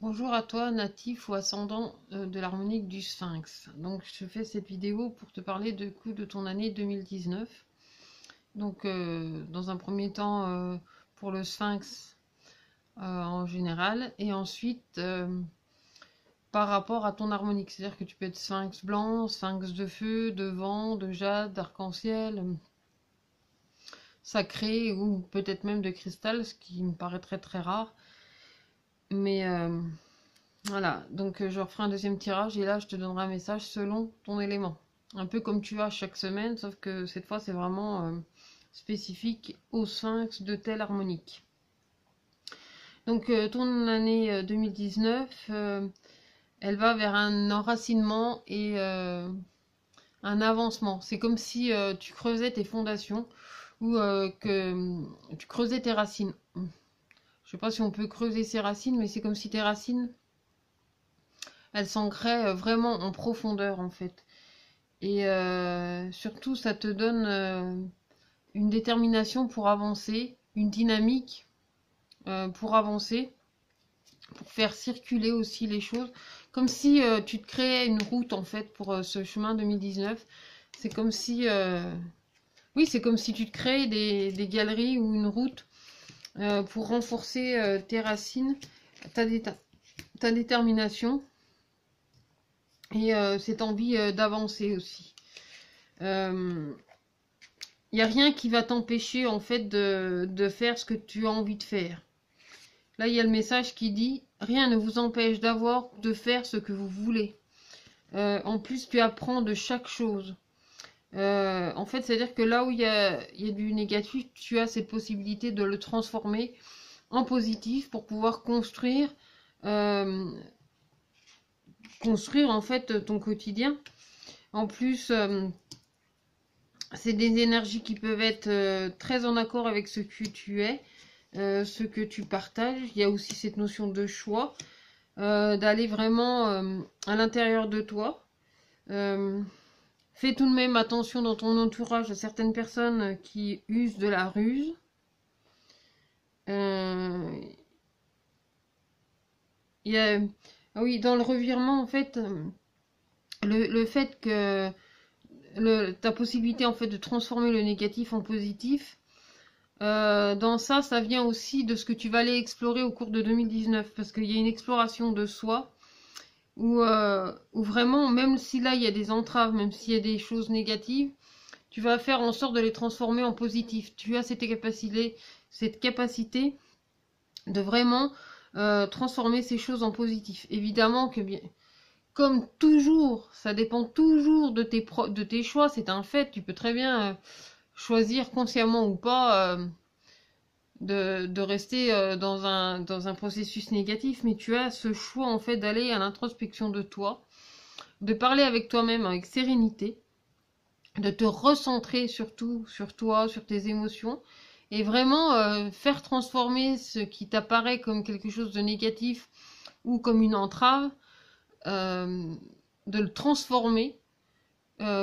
Bonjour à toi, natif ou ascendant de l'harmonique du Sphinx. Donc, je fais cette vidéo pour te parler de ton année 2019. Donc, dans un premier temps, pour le Sphinx en général, et ensuite par rapport à ton harmonique. C'est-à-dire que tu peux être Sphinx blanc, Sphinx de feu, de vent, de jade, d'arc-en-ciel, sacré, ou peut-être même de cristal, ce qui me paraît très très rare. Mais voilà, donc je referai un deuxième tirage et là je te donnerai un message selon ton élément. Un peu comme tu as chaque semaine, sauf que cette fois c'est vraiment spécifique au sphinx de telle harmonique. Donc ton année 2019, elle va vers un enracinement et un avancement. C'est comme si tu creusais tes fondations ou que tu creusais tes racines. Je sais pas si on peut creuser ses racines, mais c'est comme si tes racines, elles s'ancraient vraiment en profondeur en fait. Et surtout, ça te donne une détermination pour avancer, une dynamique pour avancer, pour faire circuler aussi les choses. Comme si tu te créais une route en fait pour ce chemin 2019. C'est comme si, oui, c'est comme si tu te créais des galeries ou une route pour renforcer tes racines, ta, ta détermination et cette envie d'avancer aussi. Il n'y a rien qui va t'empêcher en fait de faire ce que tu as envie de faire. Là, il y a le message qui dit rien ne vous empêche de faire ce que vous voulez. En plus, tu apprends de chaque chose. En fait, c'est-à-dire que là où il y a du négatif, tu as cette possibilité de le transformer en positif pour pouvoir euh, construire en fait ton quotidien. En plus, c'est des énergies qui peuvent être très en accord avec ce que tu es, ce que tu partages. Il y a aussi cette notion de choix, d'aller vraiment à l'intérieur de toi. Euh, Fais tout de même attention dans ton entourage à certaines personnes qui usent de la ruse. Euh, il y a, ah oui, dans le revirement, en fait, le fait que ta possibilité en fait de transformer le négatif en positif, dans ça, ça vient aussi de ce que tu vas aller explorer au cours de 2019, parce qu'il y a une exploration de soi où vraiment, même si là il y a des entraves, même s'il y a des choses négatives, tu vas faire en sorte de les transformer en positif. Tu as cette capacité de vraiment transformer ces choses en positif. Évidemment que bien, comme toujours, ça dépend toujours de tes choix, c'est un fait. Tu peux très bien choisir consciemment ou pas de rester dans un processus négatif, mais tu as ce choix en fait d'aller à l'introspection de toi, de parler avec toi-même avec sérénité, de te recentrer surtout sur toi, sur tes émotions, et vraiment faire transformer ce qui t'apparaît comme quelque chose de négatif ou comme une entrave, euh, de le transformer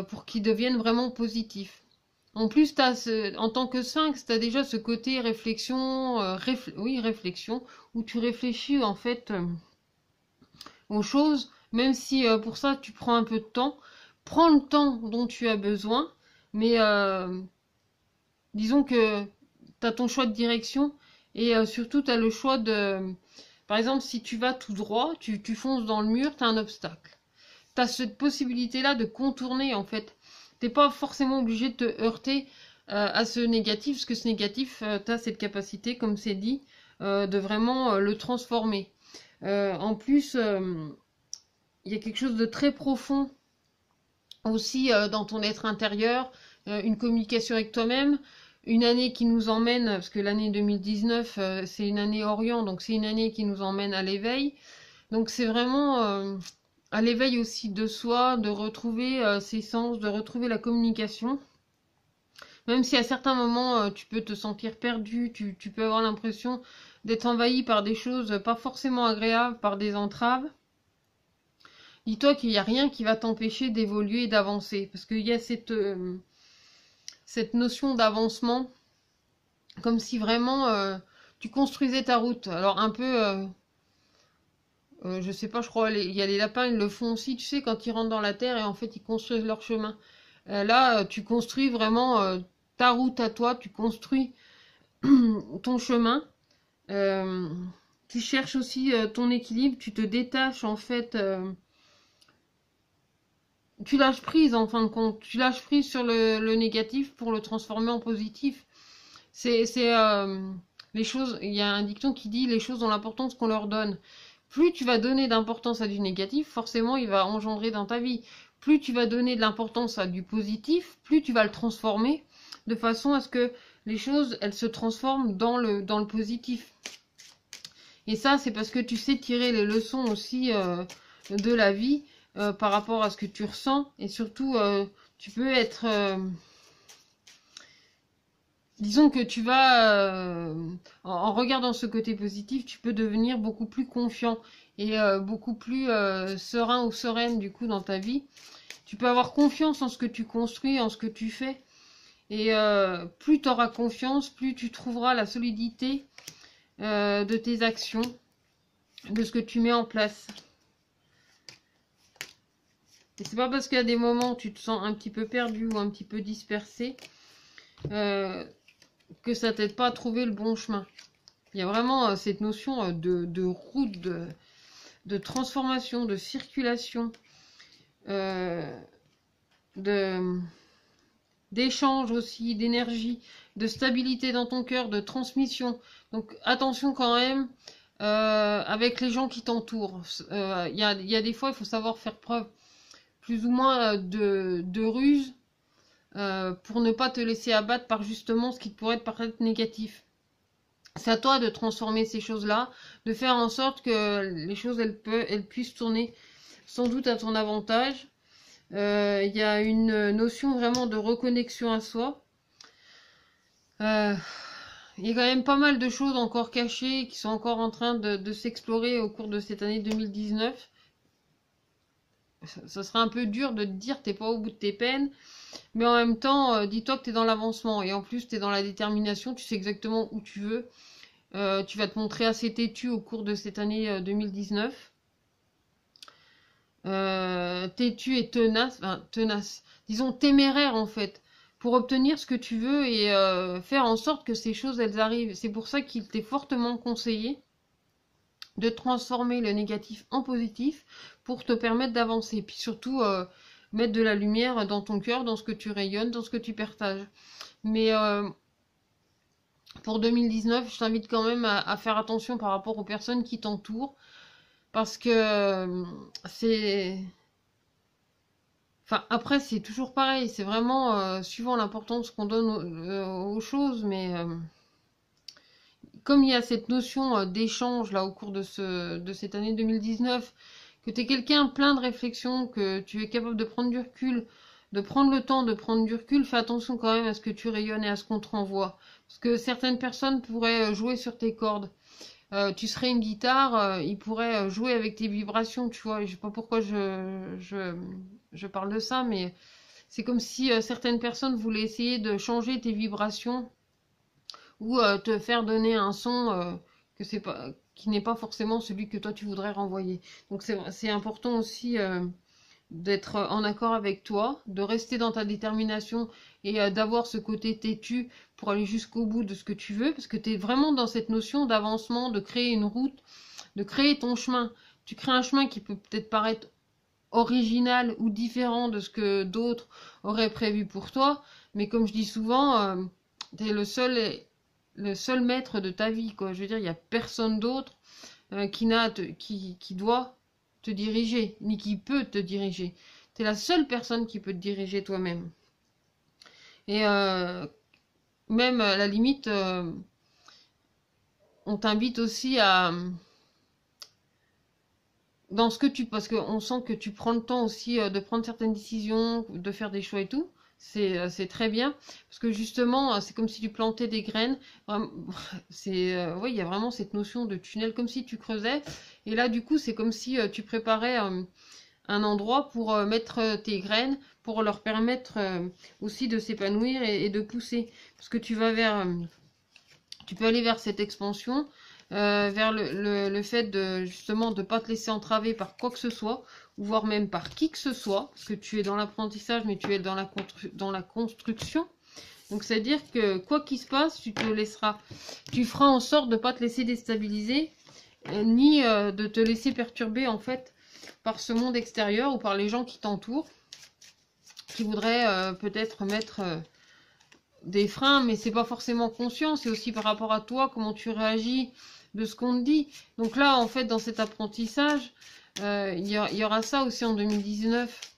pour qu'il devienne vraiment positif. En plus, en tant que sphinx, tu as déjà ce côté réflexion, oui, réflexion, où tu réfléchis en fait aux choses, même si pour ça tu prends un peu de temps. Prends le temps dont tu as besoin, mais disons que tu as ton choix de direction et surtout tu as le choix de... Par exemple, si tu vas tout droit, tu fonces dans le mur, tu as un obstacle. Tu as cette possibilité-là de contourner en fait. T'es pas forcément obligé de te heurter à ce négatif, parce que ce négatif, tu as cette capacité, comme c'est dit, de vraiment le transformer. En plus, il y a quelque chose de très profond aussi dans ton être intérieur, une communication avec toi-même, une année qui nous emmène, parce que l'année 2019, c'est une année Orient, donc c'est une année qui nous emmène à l'éveil. Donc c'est vraiment à l'éveil aussi de soi, de retrouver ses sens, de retrouver la communication. Même si à certains moments tu peux te sentir perdu, tu peux avoir l'impression d'être envahi par des choses pas forcément agréables, par des entraves. Dis-toi qu'il n'y a rien qui va t'empêcher d'évoluer et d'avancer. Parce qu'il y a cette notion d'avancement, comme si vraiment tu construisais ta route. Alors un peu je sais pas, je crois, il y a les lapins, ils le font aussi, tu sais, quand ils rentrent dans la terre et en fait ils construisent leur chemin. Là, tu construis vraiment ta route à toi, tu construis ton chemin. Euh, Tu cherches aussi ton équilibre, tu te détaches en fait, tu lâches prise en fin de compte, tu lâches prise sur le négatif pour le transformer en positif. C'est les choses, il y a un dicton qui dit les choses ont l'importance qu'on leur donne. Plus tu vas donner d'importance à du négatif, forcément il va engendrer dans ta vie. Plus tu vas donner de l'importance à du positif, plus tu vas le transformer de façon à ce que les choses, elles se transforment dans le positif. Et ça, c'est parce que tu sais tirer les leçons aussi de la vie par rapport à ce que tu ressens. Et surtout, tu peux être... disons que tu vas... en regardant ce côté positif, tu peux devenir beaucoup plus confiant et beaucoup plus serein ou sereine du coup dans ta vie. Tu peux avoir confiance en ce que tu construis, en ce que tu fais. Et plus tu auras confiance, plus tu trouveras la solidité de tes actions, de ce que tu mets en place. Et c'est pas parce qu'il y a des moments où tu te sens un petit peu perdu ou un petit peu dispersé que ça t'aide pas à trouver le bon chemin. Il y a vraiment cette notion de route, de transformation, de circulation, d'échange aussi, d'énergie, de stabilité dans ton cœur, de transmission. Donc attention quand même avec les gens qui t'entourent. Il y a des fois, il faut savoir faire preuve plus ou moins de ruse pour ne pas te laisser abattre par justement ce qui pourrait te paraître négatif. C'est à toi de transformer ces choses-là, de faire en sorte que les choses elles puissent tourner sans doute à ton avantage. Il y a une notion vraiment de reconnexion à soi. Il y a quand même pas mal de choses encore cachées qui sont encore en train de s'explorer au cours de cette année 2019. Ça serait un peu dur de te dire t'es pas au bout de tes peines, mais en même temps, dis-toi que t'es dans l'avancement et en plus t'es dans la détermination, tu sais exactement où tu veux. Tu vas te montrer assez têtu au cours de cette année 2019. Têtu et tenace, enfin tenace, disons téméraire en fait, pour obtenir ce que tu veux et faire en sorte que ces choses elles arrivent. C'est pour ça qu'il t'est fortement conseillé de transformer le négatif en positif pour te permettre d'avancer. Puis surtout, mettre de la lumière dans ton cœur, dans ce que tu rayonnes, dans ce que tu partages. Mais pour 2019, je t'invite quand même à faire attention par rapport aux personnes qui t'entourent. Parce que c'est... Enfin, après, c'est toujours pareil. C'est vraiment suivant l'importance qu'on donne aux choses. Mais comme il y a cette notion d'échange là au cours de cette année 2019, que tu es quelqu'un plein de réflexion, que tu es capable de prendre du recul, de prendre le temps de prendre du recul, fais attention quand même à ce que tu rayonnes et à ce qu'on te renvoie. Parce que certaines personnes pourraient jouer sur tes cordes. Tu serais une guitare, ils pourraient jouer avec tes vibrations, tu vois. Je sais pas pourquoi je parle de ça, mais c'est comme si certaines personnes voulaient essayer de changer tes vibrations ou te faire donner un son que c'est pas, qui n'est pas forcément celui que toi tu voudrais renvoyer. Donc c'est important aussi d'être en accord avec toi, de rester dans ta détermination et d'avoir ce côté têtu pour aller jusqu'au bout de ce que tu veux, parce que tu es vraiment dans cette notion d'avancement, de créer une route, de créer ton chemin. Tu crées un chemin qui peut peut-être paraître original ou différent de ce que d'autres auraient prévu pour toi, mais comme je dis souvent, tu es le seul maître de ta vie, quoi. Je veux dire, il n'y a personne d'autre qui doit te diriger, ni qui peut te diriger. Tu es la seule personne qui peut te diriger toi-même. Et même à la limite, on t'invite aussi à... dans ce que tu... Parce qu'on sent que tu prends le temps aussi de prendre certaines décisions, de faire des choix et tout. C'est très bien. Parce que justement, c'est comme si tu plantais des graines. Oui, il y a vraiment cette notion de tunnel, comme si tu creusais. Et là, du coup, c'est comme si tu préparais un endroit pour mettre tes graines, pour leur permettre aussi de s'épanouir et de pousser. Parce que tu peux aller vers cette expansion, vers le fait de justement de ne pas te laisser entraver par quoi que ce soit, voire même par qui que ce soit, parce que tu es dans l'apprentissage, mais tu es dans la construction. Donc c'est-à-dire que quoi qu'il se passe, tu feras en sorte de ne pas te laisser déstabiliser, ni de te laisser perturber en fait par ce monde extérieur ou par les gens qui t'entourent, qui voudraient peut-être mettre des freins, mais c'est pas forcément conscient, c'est aussi par rapport à toi, comment tu réagis de ce qu'on te dit. Donc là, en fait, dans cet apprentissage, il y aura ça aussi en 2019,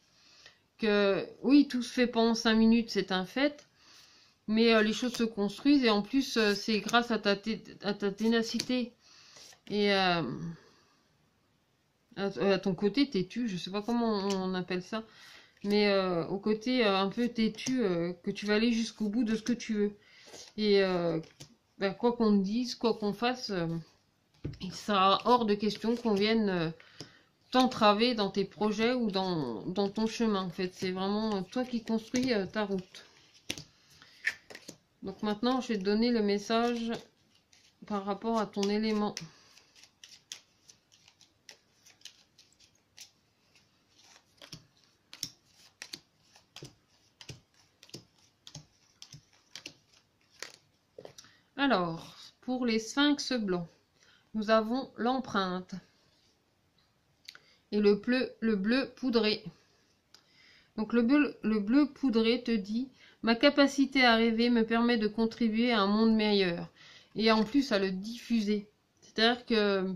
que oui, tout se fait pas en 5 minutes, c'est un fait, mais les choses se construisent, et en plus, c'est grâce à ta ténacité et à ton côté têtu, je sais pas comment on appelle ça, mais au côté un peu têtu, que tu vas aller jusqu'au bout de ce que tu veux. Et ben, quoi qu'on te dise, quoi qu'on fasse, il sera hors de question qu'on vienne t'entraver dans tes projets ou dans ton chemin. En fait, c'est vraiment toi qui construis ta route. Donc maintenant, je vais te donner le message par rapport à ton élément. Alors, pour les sphinx blancs, nous avons l'empreinte et le bleu poudré. Donc le bleu poudré te dit: ma capacité à rêver me permet de contribuer à un monde meilleur, et en plus à le diffuser. C'est-à-dire que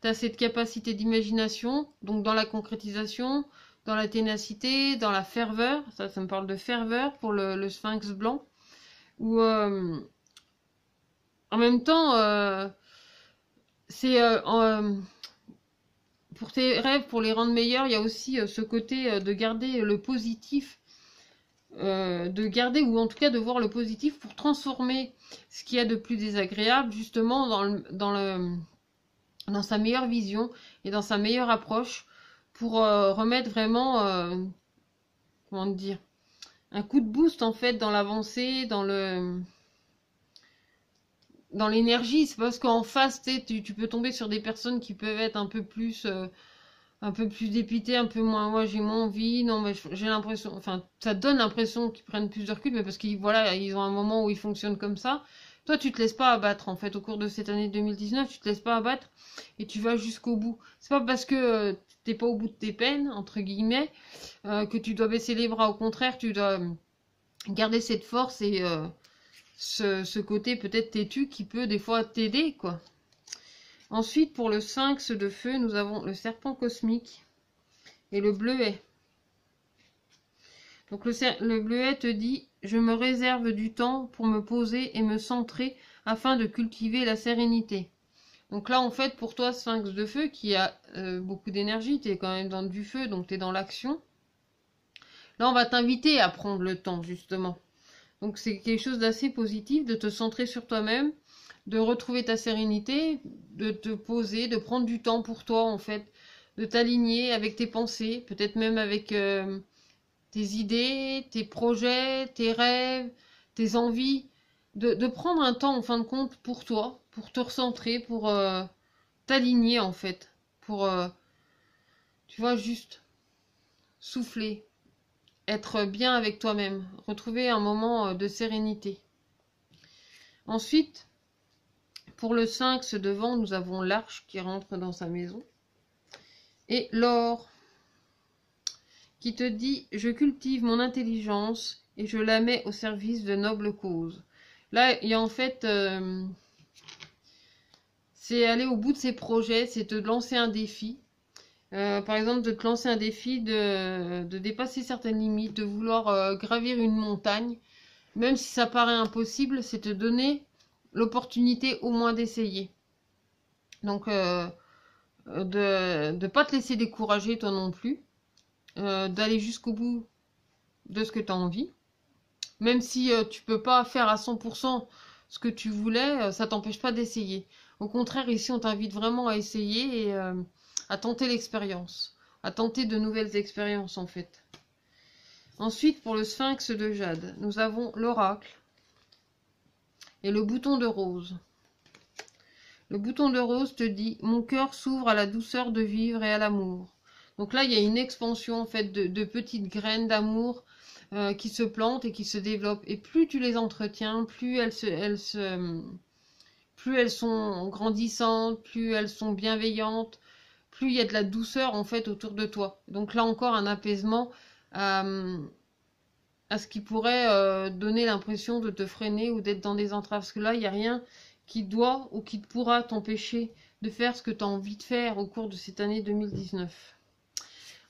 tu as cette capacité d'imagination, donc dans la concrétisation, dans la ténacité, dans la ferveur. Ça me parle de ferveur pour le sphinx blanc. Ou en même temps, c'est pour tes rêves, pour les rendre meilleurs, il y a aussi ce côté de garder le positif, de garder, ou en tout cas de voir le positif pour transformer ce qu'il y a de plus désagréable justement dans sa meilleure vision et dans sa meilleure approche, pour remettre vraiment, comment dire, un coup de boost en fait dans l'avancée, dans l'énergie. C'est parce qu'en face, tu peux tomber sur des personnes qui peuvent être un peu plus dépitées, un peu moins, moi j'ai moins envie, non mais j'ai l'impression, enfin ça donne l'impression qu'ils prennent plus de recul, mais parce qu'ils voilà, ils ont un moment où ils fonctionnent comme ça. Toi tu te laisses pas abattre en fait au cours de cette année 2019, tu te laisses pas abattre et tu vas jusqu'au bout. C'est pas parce que t'es pas au bout de tes peines entre guillemets que tu dois baisser les bras. Au contraire, tu dois garder cette force et ce côté peut-être têtu qui peut des fois t'aider, quoi. Ensuite, pour le sphinx de feu, nous avons le serpent cosmique et le bleuet. Donc le bleuet te dit: je me réserve du temps pour me poser et me centrer afin de cultiver la sérénité. Donc là, en fait, pour toi, sphinx de feu, qui a beaucoup d'énergie, tu es quand même dans du feu, donc tu es dans l'action. Là, on va t'inviter à prendre le temps, justement. Donc c'est quelque chose d'assez positif, de te centrer sur toi-même, de retrouver ta sérénité, de te poser, de prendre du temps pour toi en fait, de t'aligner avec tes pensées, peut-être même avec tes idées, tes projets, tes rêves, tes envies, de prendre un temps en fin de compte pour toi, pour te recentrer, pour t'aligner en fait, pour, tu vois, juste souffler, être bien avec toi-même, retrouver un moment de sérénité. Ensuite, pour le sphinx devant, nous avons l'arche qui rentre dans sa maison. Et l'or qui te dit: je cultive mon intelligence et je la mets au service de nobles causes. Là, il y a en fait, c'est aller au bout de ses projets, c'est te lancer un défi. Par exemple, de te lancer un défi de dépasser certaines limites, de vouloir gravir une montagne. Même si ça paraît impossible, c'est te donner l'opportunité au moins d'essayer. Donc, de ne pas te laisser décourager toi non plus, d'aller jusqu'au bout de ce que tu as envie. Même si tu peux pas faire à 100% ce que tu voulais, ça t'empêche pas d'essayer. Au contraire, ici, on t'invite vraiment à essayer et à tenter l'expérience, à tenter de nouvelles expériences en fait. Ensuite, pour le sphinx de jade, nous avons l'oracle et le bouton de rose. Le bouton de rose te dit « Mon cœur s'ouvre à la douceur de vivre et à l'amour ». Donc là, il y a une expansion en fait de petites graines d'amour qui se plantent et qui se développent. Et plus tu les entretiens, plus elles sont grandissantes, plus elles sont bienveillantes, plus il y a de la douceur en fait autour de toi. Donc là encore, un apaisement à ce qui pourrait donner l'impression de te freiner ou d'être dans des entraves. Parce que là, il n'y a rien qui doit ou qui pourra t'empêcher de faire ce que tu as envie de faire au cours de cette année 2019.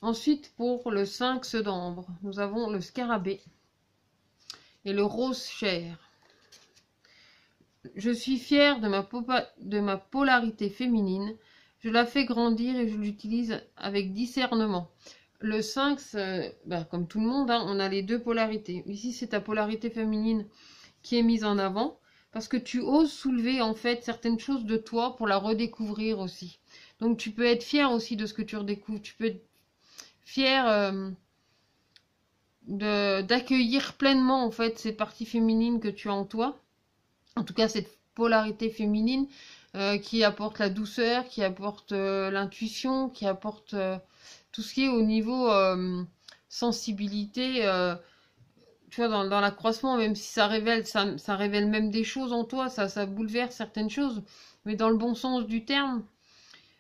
Ensuite, pour le 5 d'ambre, nous avons le scarabée et le rose chair. Je suis fière de ma polarité féminine. Je la fais grandir et je l'utilise avec discernement. Le 5, comme tout le monde, hein, on a les deux polarités. Ici, c'est ta polarité féminine qui est mise en avant parce que tu oses soulever en fait certaines choses de toi pour la redécouvrir aussi. Donc, tu peux être fier aussi de ce que tu redécouvres. Tu peux être fier d'accueillir pleinement en fait ces parties féminines que tu as en toi. En tout cas, cette polarité féminine qui apporte la douceur, qui apporte l'intuition, qui apporte tout ce qui est au niveau sensibilité. Tu vois, dans l'accroissement, même si ça révèle même des choses en toi, ça bouleverse certaines choses, mais dans le bon sens du terme,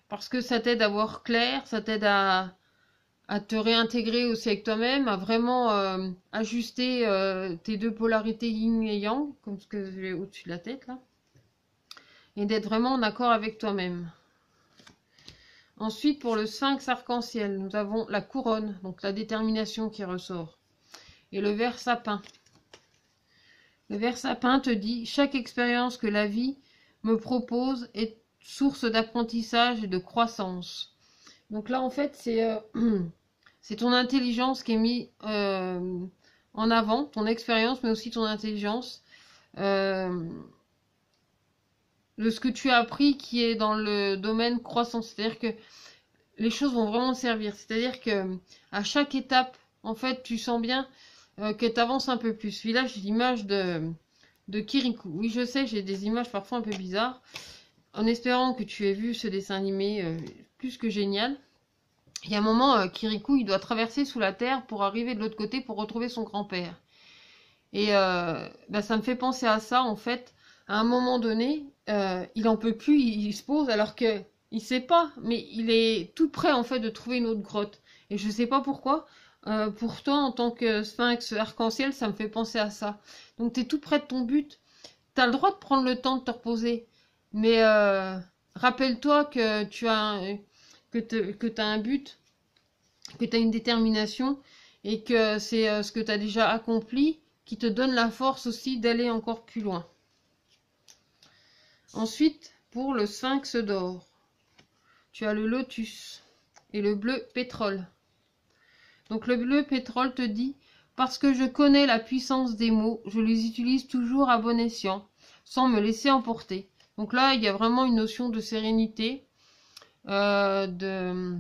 parce que ça t'aide à voir clair, ça t'aide à te réintégrer aussi avec toi-même, à vraiment ajuster tes deux polarités yin et yang, comme ce que j'ai au-dessus de la tête là, et d'être vraiment en accord avec toi-même. Ensuite, pour le sphinx arc-en-ciel, nous avons la couronne, donc la détermination qui ressort, et le ver sapin. Le ver sapin te dit « Chaque expérience que la vie me propose est source d'apprentissage et de croissance. » Donc là, en fait, c'est ton intelligence qui est mise en avant, ton expérience, mais aussi ton intelligence, de ce que tu as appris qui est dans le domaine croissance. C'est-à-dire que les choses vont vraiment servir. C'est-à-dire que à chaque étape, en fait, tu sens bien que tu avances un peu plus. Là, j'ai l'image de Kirikou. Oui, je sais, j'ai des images parfois un peu bizarres. En espérant que tu aies vu ce dessin animé plus que génial. Il y a un moment, Kirikou, il doit traverser sous la terre pour arriver de l'autre côté pour retrouver son grand-père. Et ça me fait penser à ça, en fait. À un moment donné, il en peut plus, il se pose alors que il sait pas, mais il est tout prêt, en fait, de trouver une autre grotte. Et je sais pas pourquoi. Pour toi, en tant que sphinx arc-en-ciel, ça me fait penser à ça. Donc, tu es tout près de ton but. Tu as le droit de prendre le temps de te reposer. Mais rappelle-toi que tu as un but, que tu as une détermination et que c'est ce que tu as déjà accompli qui te donne la force aussi d'aller encore plus loin. Ensuite, pour le sphinx d'or, tu as le lotus et le bleu pétrole. Donc le bleu pétrole te dit « Parce que je connais la puissance des mots, je les utilise toujours à bon escient, sans me laisser emporter. » Donc là, il y a vraiment une notion de sérénité, de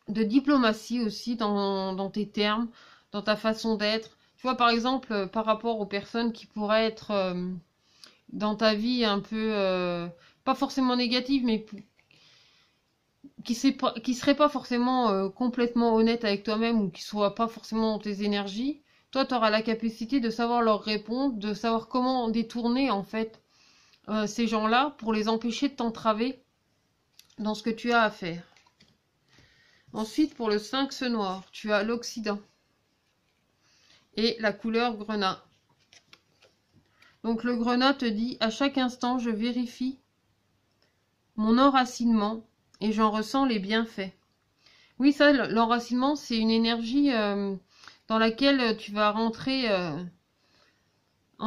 diplomatie aussi dans tes termes, dans ta façon d'être. Tu vois, par exemple, par rapport aux personnes qui pourraient être dans ta vie un peu, pas forcément négatives, mais qui seraient pas forcément complètement honnêtes avec toi-même ou qui ne soient pas forcément dans tes énergies, toi, tu auras la capacité de savoir leur répondre, de savoir comment détourner, en fait, ces gens-là pour les empêcher de t'entraver dans ce que tu as à faire. Ensuite, pour le sphinx noir, tu as l'Occident et la couleur grenat. Donc le grenat te dit « À chaque instant, je vérifie mon enracinement et j'en ressens les bienfaits. » Oui, ça, l'enracinement, c'est une énergie dans laquelle tu vas rentrer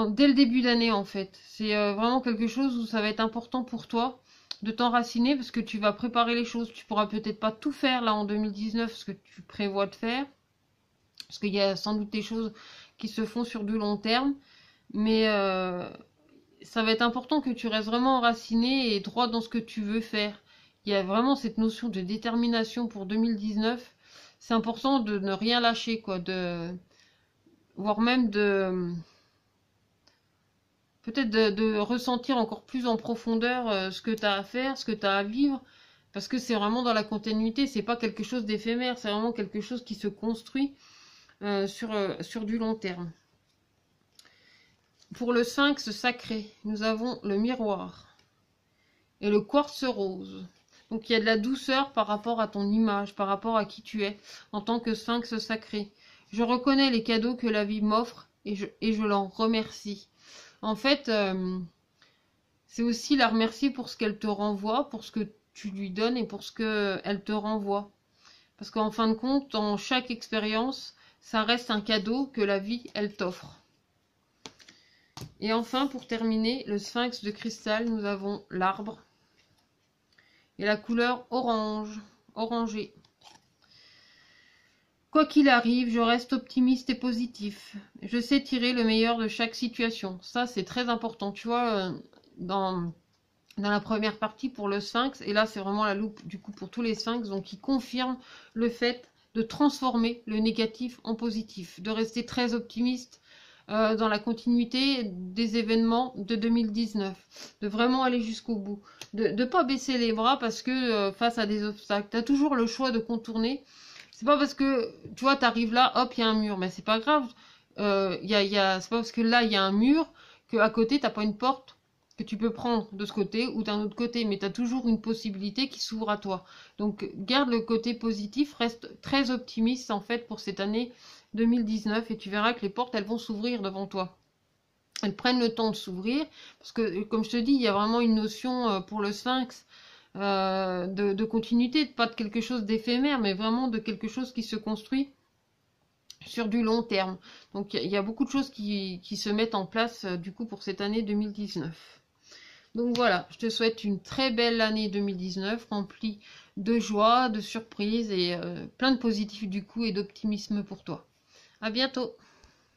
dès le début d'année, en fait. C'est vraiment quelque chose où ça va être important pour toi de t'enraciner parce que tu vas préparer les choses. Tu pourras peut-être pas tout faire là en 2019 ce que tu prévois de faire. Parce qu'il y a sans doute des choses qui se font sur du long terme. Mais ça va être important que tu restes vraiment enraciné et droit dans ce que tu veux faire. Il y a vraiment cette notion de détermination pour 2019. C'est important de ne rien lâcher, quoi. Voire même peut-être de ressentir encore plus en profondeur ce que tu as à faire, ce que tu as à vivre, parce que c'est vraiment dans la continuité, c'est pas quelque chose d'éphémère, c'est vraiment quelque chose qui se construit sur du long terme. Pour le sphinx sacré, nous avons le miroir et le quartz rose. Donc il y a de la douceur par rapport à ton image, par rapport à qui tu es en tant que sphinx sacré. Je reconnais les cadeaux que la vie m'offre et je l'en remercie. En fait, c'est aussi la remercier pour ce qu'elle te renvoie, pour ce que tu lui donnes et pour ce qu'elle te renvoie. Parce qu'en fin de compte, dans chaque expérience, ça reste un cadeau que la vie, elle t'offre. Et enfin, pour terminer, le sphinx de cristal, nous avons l'arbre et la couleur orange, orangé. Quoi qu'il arrive, je reste optimiste et positif. Je sais tirer le meilleur de chaque situation. Ça, c'est très important. Tu vois, dans la première partie pour le sphinx, et là, c'est vraiment la loupe du coup pour tous les sphinx, donc qui confirme le fait de transformer le négatif en positif, de rester très optimiste dans la continuité des événements de 2019, de vraiment aller jusqu'au bout, de ne pas baisser les bras parce que face à des obstacles, tu as toujours le choix de contourner. C'est pas parce que, tu vois, tu arrives là, hop, il y a un mur, mais c'est pas grave. C'est pas parce que là, il y a un mur qu'à côté, t'as pas une porte que tu peux prendre de ce côté ou d'un autre côté, mais tu as toujours une possibilité qui s'ouvre à toi. Donc, garde le côté positif, reste très optimiste en fait pour cette année 2019 et tu verras que les portes, elles vont s'ouvrir devant toi. Elles prennent le temps de s'ouvrir parce que, comme je te dis, il y a vraiment une notion pour le sphinx de continuité, pas de quelque chose d'éphémère, mais vraiment de quelque chose qui se construit sur du long terme. Donc il y a beaucoup de choses qui se mettent en place du coup pour cette année 2019. Donc voilà, je te souhaite une très belle année 2019 remplie de joie, de surprises et plein de positifs du coup et d'optimisme pour toi. À bientôt!